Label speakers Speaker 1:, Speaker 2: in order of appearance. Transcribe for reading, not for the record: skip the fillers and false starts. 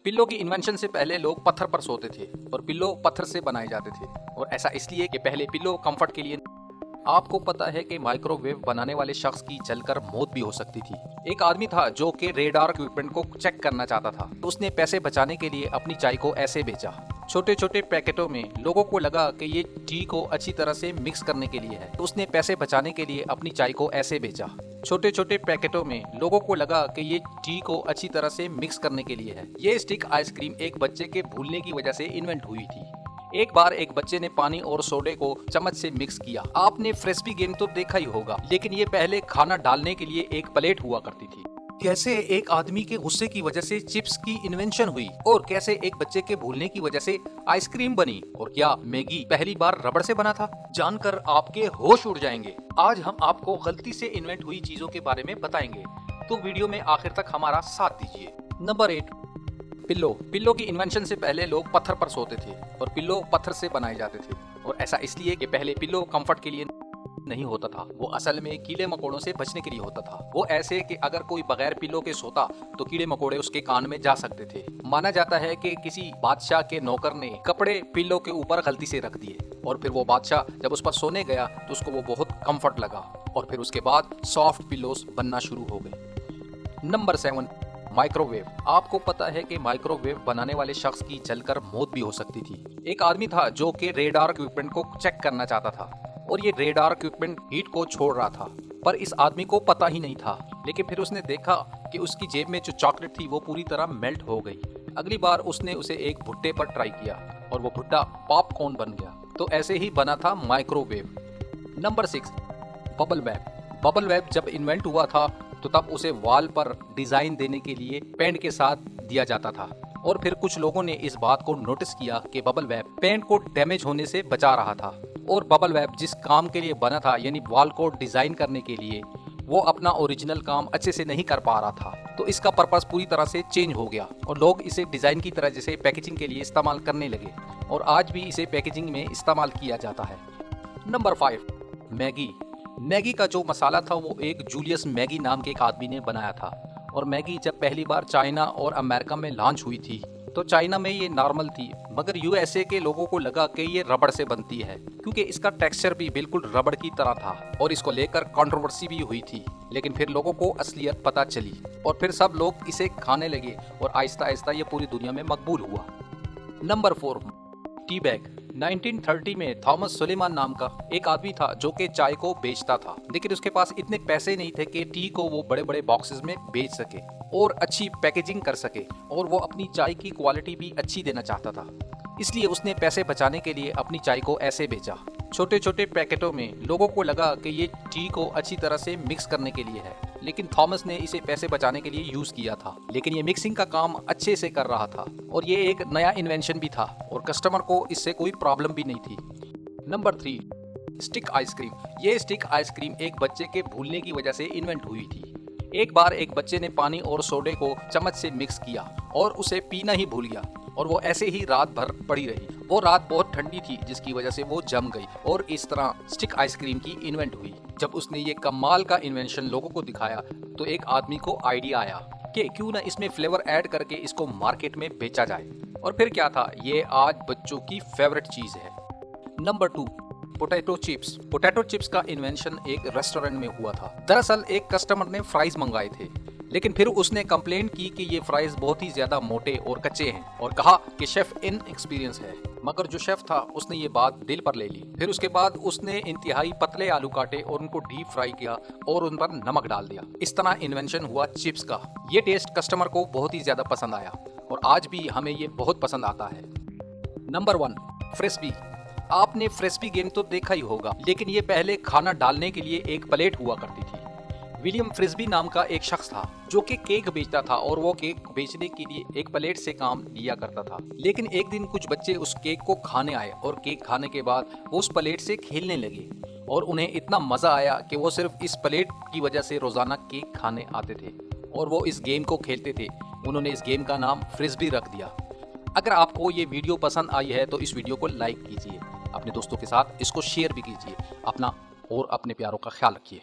Speaker 1: Pillow की invention से पहले लोग पत्थर पर सोते थे और पिल्लो पत्थर से बनाए जाते थे। और ऐसा इसलिए कि पहले पिल्लो कंफर्ट के लिए। आपको पता है कि माइक्रोवेव बनाने वाले शख्स की जलकर मौत भी हो सकती थी। एक आदमी था जो कि रेडार इक्विपमेंट को चेक करना चाहता था। तो उसने पैसे बचाने के लिए अपनी चाय को ऐसे बेचा। छोटे छोटे पैकेटों में। लोगों को लगा कि ये टी को अच्छी तरह से मिक्स करने के लिए है, तो उसने पैसे बचाने के लिए अपनी चाय को ऐसे बेचा। छोटे छोटे पैकेटों में। लोगों को लगा कि ये टी को अच्छी तरह से मिक्स करने के लिए है। ये स्टिक आइसक्रीम एक बच्चे के भूलने की वजह से इन्वेंट हुई थी। एक बार एक बच्चे ने पानी और सोडे को चम्मच से मिक्स किया। आपने फ्रिस्बी गेम तो देखा ही होगा, लेकिन ये पहले खाना डालने के लिए एक प्लेट हुआ करती थी। कैसे एक आदमी के गुस्से की वजह से चिप्स की इन्वेंशन हुई और कैसे एक बच्चे के भूलने की वजह से आइसक्रीम बनी, और क्या मैगी पहली बार रबड़ से बना था, जानकर आपके होश उड़ जाएंगे। आज हम आपको गलती से इन्वेंट हुई चीजों के बारे में बताएंगे, तो वीडियो में आखिर तक हमारा साथ दीजिए। Number 8, pillow. पिल्लो की इन्वेंशन से पहले लोग पत्थर पर सोते थे और पिल्लो पत्थर से बनाए जाते थे। और ऐसा इसलिए कि पहले पिल्लो कंफर्ट के लिए नहीं होता था, वो असल में कीड़े मकोड़ों से बचने के लिए होता था। वो ऐसे कि अगर कोई बगैर पिल्लो के सोता तो कीड़े मकोड़े उसके कान में जा सकते थे। माना जाता है कि किसी बादशाह के नौकर ने कपड़े पिल्लो के ऊपर गलती से रख दिए और फिर वो बादशाह जब उस पर सोने गया तो उसको वो बहुत कंफर्ट लगा और फिर उसके बाद सॉफ्ट पिल्लोस बनना शुरू हो गए। Number 7, microwave. आपको पता है कि माइक्रोवेव बनाने वाले शख्स की जलकर मौत भी हो सकती थी। एक आदमी था जो कि रेडार इक्विपमेंट को चेक करना चाहता था और ये रेडार इक्विपमेंट हीट को छोड़ रहा था, पर इस आदमी को पता ही नहीं था। लेकिन फिर उसने देखा कि उसकी जेब में जो चॉकलेट थी वो पूरी तरह मेल्ट हो गई। अगली बार उसने उसे एक भुट्टे पर ट्राई किया और वो भुट्टा पॉपकॉर्न बन गया। तो ऐसे ही बना था microwave. Number 6, bubble web. Bubble web जब इन्वेंट हुआ था तो तब उसे वॉल पर डिजाइन देने के लिए पेंट के साथ दिया जाता था। और फिर कुछ लोगों ने इस बात को नोटिस किया कि बबल वेब पेंट को डैमेज होने से बचा रहा था। और बबल वेब जिस काम के लिए बना था, यानी वॉल को डिजाइन करने के लिए, वो अपना ओरिजिनल काम अच्छे से नहीं कर पा रहा था। तो इसका पर्पस पूरी तरह से चेंज हो गया और लोग इसे डिजाइन की तरह जैसे पैकेजिंग के लिए इस्तेमाल करने लगे और आज भी इसे पैकेजिंग में इस्तेमाल किया जाता है। Number 5, Maggi. मैगी का जो मसाला था वो एक जूलियस मैगी नाम के एक आदमी ने बनाया था। और मैगी जब पहली बार चाइना और अमेरिका में लॉन्च हुई थी तो चाइना में ये नॉर्मल थी, मगर यूएसए के लोगों को लगा कि ये रबड़ से बनती है क्योंकि इसका टेक्सचर भी बिल्कुल रबड़ की तरह था और इसको लेकर कंट्रोवर्सी भी हुई थी। लेकिन फिर लोगों को असलियत पता चली और फिर सब लोग इसे खाने लगे और आहिस्ता आहिस्ता ये पूरी दुनिया में मकबूल हुआ। Number 4, tea bag. 1930 में थॉमस सुलेमान नाम का एक आदमी था जो कि चाय को बेचता था, लेकिन उसके पास इतने पैसे नहीं थे कि टी को वो बड़े बड़े बॉक्सेस में बेच सके और अच्छी पैकेजिंग कर सके, और वो अपनी चाय की क्वालिटी भी अच्छी देना चाहता था। इसलिए उसने पैसे बचाने के लिए अपनी चाय को ऐसे बेचा। छोटे छोटे पैकेटों में। लोगों को लगा कि ये टी को अच्छी तरह से मिक्स करने के लिए है, लेकिन थॉमस ने इसे पैसे बचाने के लिए यूज किया था। लेकिन ये मिक्सिंग का काम अच्छे से कर रहा था और ये एक नया इन्वेंशन भी था और कस्टमर को इससे कोई प्रॉब्लम भी नहीं थी। Number 3, stick ice cream. ये स्टिक आइसक्रीम एक बच्चे के भूलने की वजह से इन्वेंट हुई थी। एक बार एक बच्चे ने पानी और सोडे को चम्मच से मिक्स किया और उसे पीना ही भूल गया और वो ऐसे ही रात भर पड़ी रही। वो रात बहुत ठंडी थी जिसकी वजह से वो जम गई और इस तरह स्टिक आइसक्रीम की इन्वेंट हुई। जब उसने ये कमाल का इन्वेंशन लोगों को दिखाया तो एक आदमी को आइडिया आया कि क्यों ना इसमें फ्लेवर ऐड करके इसको मार्केट में बेचा जाए। और फिर क्या था, ये आज बच्चों की फेवरेट चीज है। Number 2, potato chips. Potato chips का इन्वेंशन एक रेस्टोरेंट में हुआ था। दरअसल एक कस्टमर ने फ्राइज मंगाए थे, लेकिन फिर उसने कंप्लेन की कि ये फ्राइज बहुत ही ज्यादा मोटे और कच्चे हैं और कहा कि शेफ इनएक्सपीरियंस है। मगर जो शेफ था उसने ये बात दिल पर ले ली। फिर उसके बाद उसने इंतहाई पतले आलू काटे और उनको डीप फ्राई किया और उन पर नमक डाल दिया। इस तरह इन्वेंशन हुआ चिप्स का। ये टेस्ट कस्टमर को बहुत ही ज्यादा पसंद आया और आज भी हमें ये बहुत पसंद आता है। Number 1, frisbee. आपने फ्रिस्बी गेम तो देखा ही होगा, लेकिन ये पहले खाना डालने के लिए एक प्लेट हुआ करती थी। विलियम फ्रिस्बी नाम का एक शख्स था जो कि केक बेचता था और वो केक बेचने के लिए एक प्लेट से काम लिया करता था। लेकिन एक दिन कुछ बच्चे उस केक को खाने आए और केक खाने के बाद वो उस प्लेट से खेलने लगे और उन्हें इतना मजा आया कि वो सिर्फ इस प्लेट की वजह से रोजाना केक खाने आते थे और वो इस गेम को खेलते थे। उन्होंने इस गेम का नाम फ्रिस्बी रख दिया। अगर आपको ये वीडियो पसंद आई है तो इस वीडियो को लाइक कीजिए, अपने दोस्तों के साथ इसको शेयर भी कीजिए। अपना और अपने प्यारों का ख्याल रखिए।